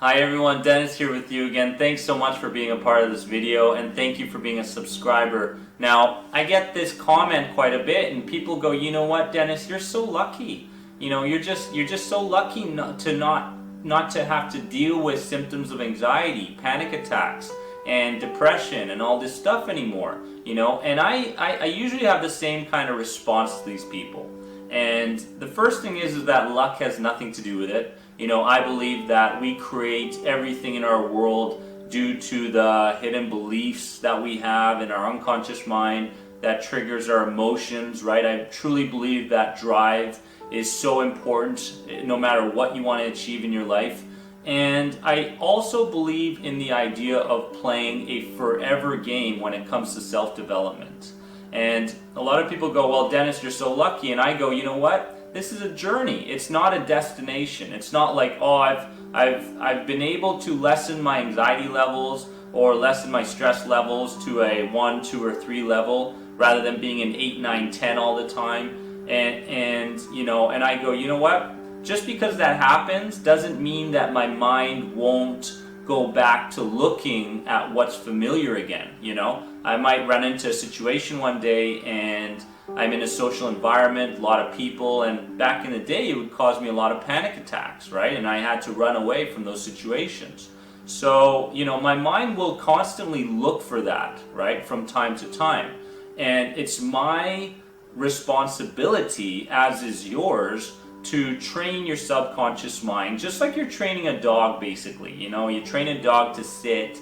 Hi everyone, Dennis here with you again. Thanks so much for being a part of this video, and thank you for being a subscriber. Now, I get this comment quite a bit, and people go, you know what, Dennis, you're so lucky. You know, you're just so lucky not to have to deal with symptoms of anxiety, panic attacks, and depression and all this stuff anymore. You know, and I usually have the same kind of response to these people. And the first thing is that luck has nothing to do with it. You know, I believe that we create everything in our world due to the hidden beliefs that we have in our unconscious mind that triggers our emotions, right? I truly believe that drive is so important no matter what you want to achieve in your life. And I also believe in the idea of playing a forever game when it comes to self-development. And a lot of people go, well, Dennis, you're so lucky. And I go, you know what? This is a journey. It's not a destination. It's not like, oh, I've been able to lessen my anxiety levels or lessen my stress levels to a 1, 2, or 3 level rather than being an 8, 9, 10 all the time. And you know, and I go, you know what? Just because that happens doesn't mean that my mind won't go back to looking at what's familiar again. You know, I might run into a situation one day and I'm in a social environment, a lot of people, and back in the day it would cause me a lot of panic attacks, right? And I had to run away from those situations. So, you know, my mind will constantly look for that, right, from time to time. And it's my responsibility, as is yours, to train your subconscious mind, just like you're training a dog, basically. You know, you train a dog to sit,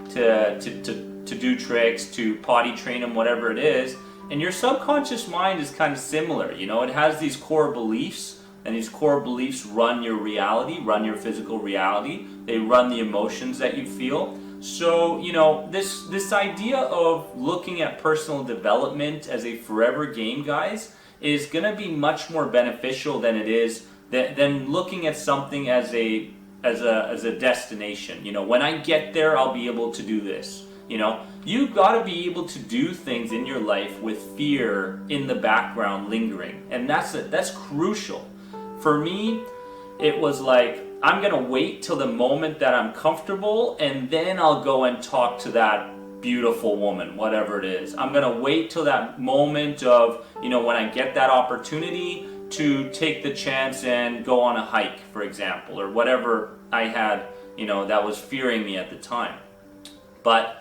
to do tricks, to potty train him, whatever it is. And your subconscious mind is kind of similar. You know, it has these core beliefs, and these core beliefs run your reality, run your physical reality. They run the emotions that you feel. So, you know, this idea of looking at personal development as a forever game, guys, is going to be much more beneficial than it is than looking at something as a destination. You know, when I get there, I'll be able to do this. You know, you've got to be able to do things in your life with fear in the background lingering, and that's crucial. For me, it was like, I'm gonna wait till the moment that I'm comfortable, and then I'll go and talk to that beautiful woman, whatever it is. I'm gonna wait till that moment of, you know, when I get that opportunity to take the chance and go on a hike, for example, or whatever I had, you know, that was fearing me at the time. But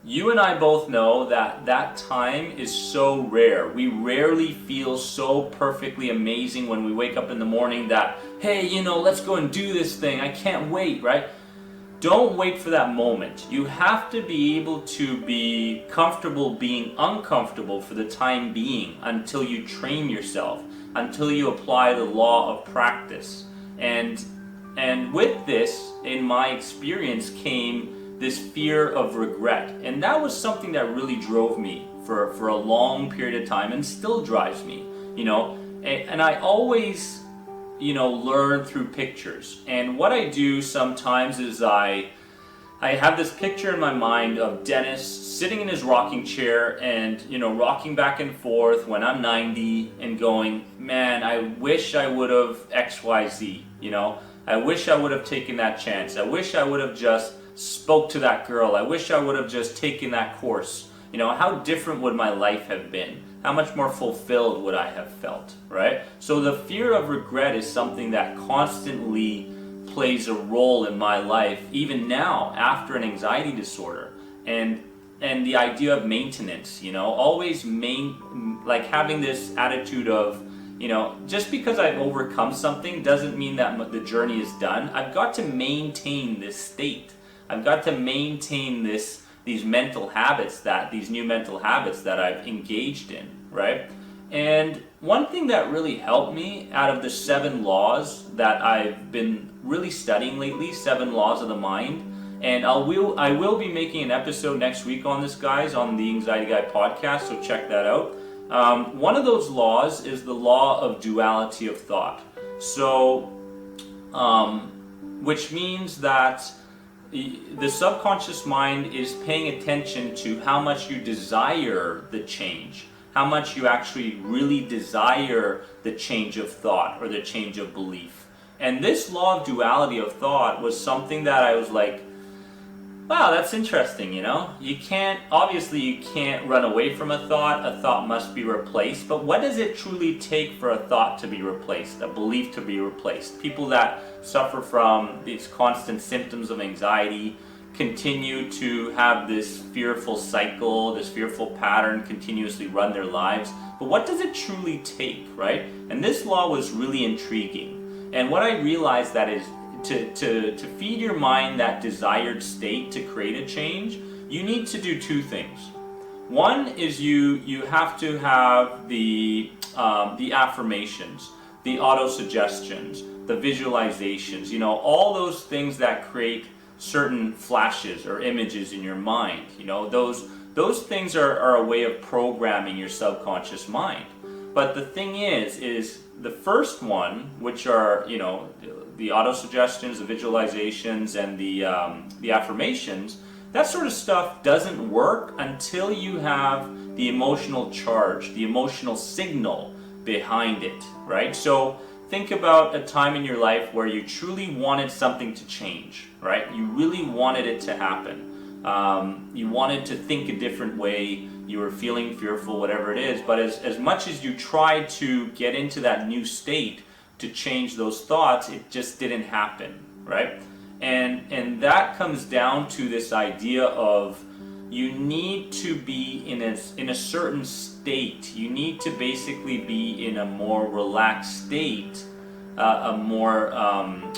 you and I both know that that time is so rare. We rarely feel so perfectly amazing when we wake up in the morning that, hey, you know, let's go and do this thing. I can't wait, right? Don't wait for that moment. You have to be able to be comfortable being uncomfortable for the time being until you train yourself, until you apply the law of practice. And with this, in my experience, came this fear of regret. And that was something that really drove me for a long period of time and still drives me, you know. And I always, you know, learn through pictures. And what I do sometimes is I have this picture in my mind of Dennis sitting in his rocking chair and, you know, rocking back and forth when I'm 90 and going, man, I wish I would have XYZ, you know. I wish I would have taken that chance. I wish I would have just spoke to that girl. I wish I would have just taken that course. You know, how different would my life have been? How much more fulfilled would I have felt, right? So the fear of regret is something that constantly plays a role in my life, even now after an anxiety disorder. And the idea of maintenance, you know, always like having this attitude of, you know, just because I've overcome something doesn't mean that the journey is done. I've got to maintain this state. I've got to maintain these new mental habits that I've engaged in, right? And one thing that really helped me out of the 7 laws that I've been really studying lately, 7 laws of the mind, and I will be making an episode next week on this, guys, on the Anxiety Guy podcast, so check that out. One of those laws is the law of duality of thought. So, which means that the subconscious mind is paying attention to how much you desire the change, how much you actually really desire the change of thought or the change of belief. And this law of duality of thought was something that I was like, wow, that's interesting, you know? Obviously you can't run away from a thought must be replaced, but what does it truly take for a thought to be replaced, a belief to be replaced? People that suffer from these constant symptoms of anxiety continue to have this fearful cycle, this fearful pattern continuously run their lives, but what does it truly take, right? And this law was really intriguing, and what I realized that is, to feed your mind that desired state to create a change, you need to do two things. One is you have to have the affirmations, the auto-suggestions, the visualizations, you know, all those things that create certain flashes or images in your mind. You know, those things are a way of programming your subconscious mind. But the thing is the first one, which are, you know, the auto-suggestions, the visualizations, and the affirmations, that sort of stuff doesn't work until you have the emotional charge, the emotional signal behind it, right? So think about a time in your life where you truly wanted something to change, right? You really wanted it to happen. You wanted to think a different way, you were feeling fearful, whatever it is, but as much as you tried to get into that new state to change those thoughts, it just didn't happen, right? And that comes down to this idea of you need to be in a certain state. You need to basically be in a more relaxed state, and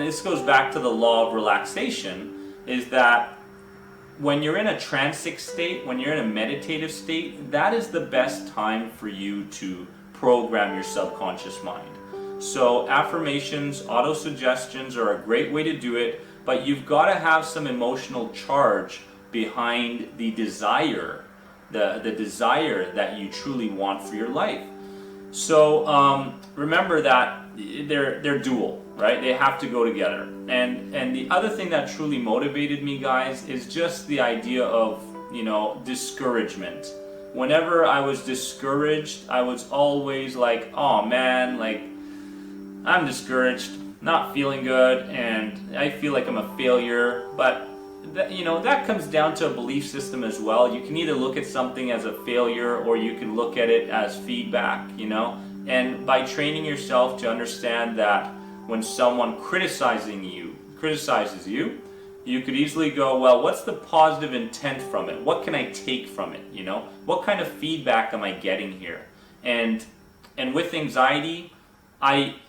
this goes back to the law of relaxation, is that when you're in a transic state, when you're in a meditative state, that is the best time for you to program your subconscious mind. So affirmations, auto-suggestions are a great way to do it, but you've got to have some emotional charge behind the desire, the desire that you truly want for your life. So remember that they're dual, right? They have to go together. And the other thing that truly motivated me, guys, is just the idea of, you know, discouragement. Whenever I was discouraged, I was always like, oh man, like, I'm discouraged, not feeling good, and I feel like I'm a failure. But you know, that comes down to a belief system as well. You can either look at something as a failure, or you can look at it as feedback, you know. And by training yourself to understand that when someone criticizes you, you could easily go, well, what's the positive intent from it? What can I take from it? You know, what kind of feedback am I getting here? And with anxiety,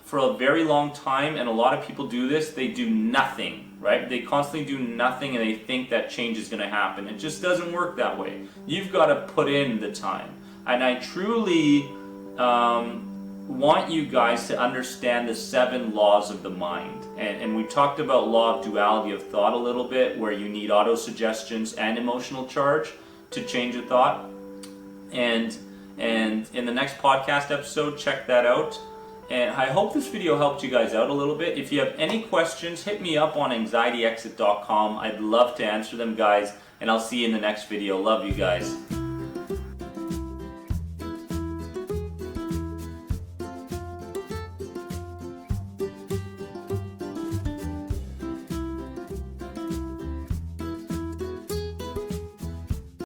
for a very long time, and a lot of people do this, they do nothing, right? They constantly do nothing, and they think that change is going to happen. It just doesn't work that way. You've got to put in the time. And I truly want you guys to understand the 7 laws of the mind. And we talked about law of duality of thought a little bit, where you need auto-suggestions and emotional charge to change a thought. And in the next podcast episode, check that out. And I hope this video helped you guys out a little bit. If you have any questions, hit me up on anxietyexit.com. I'd love to answer them, guys. And I'll see you in the next video. Love you guys.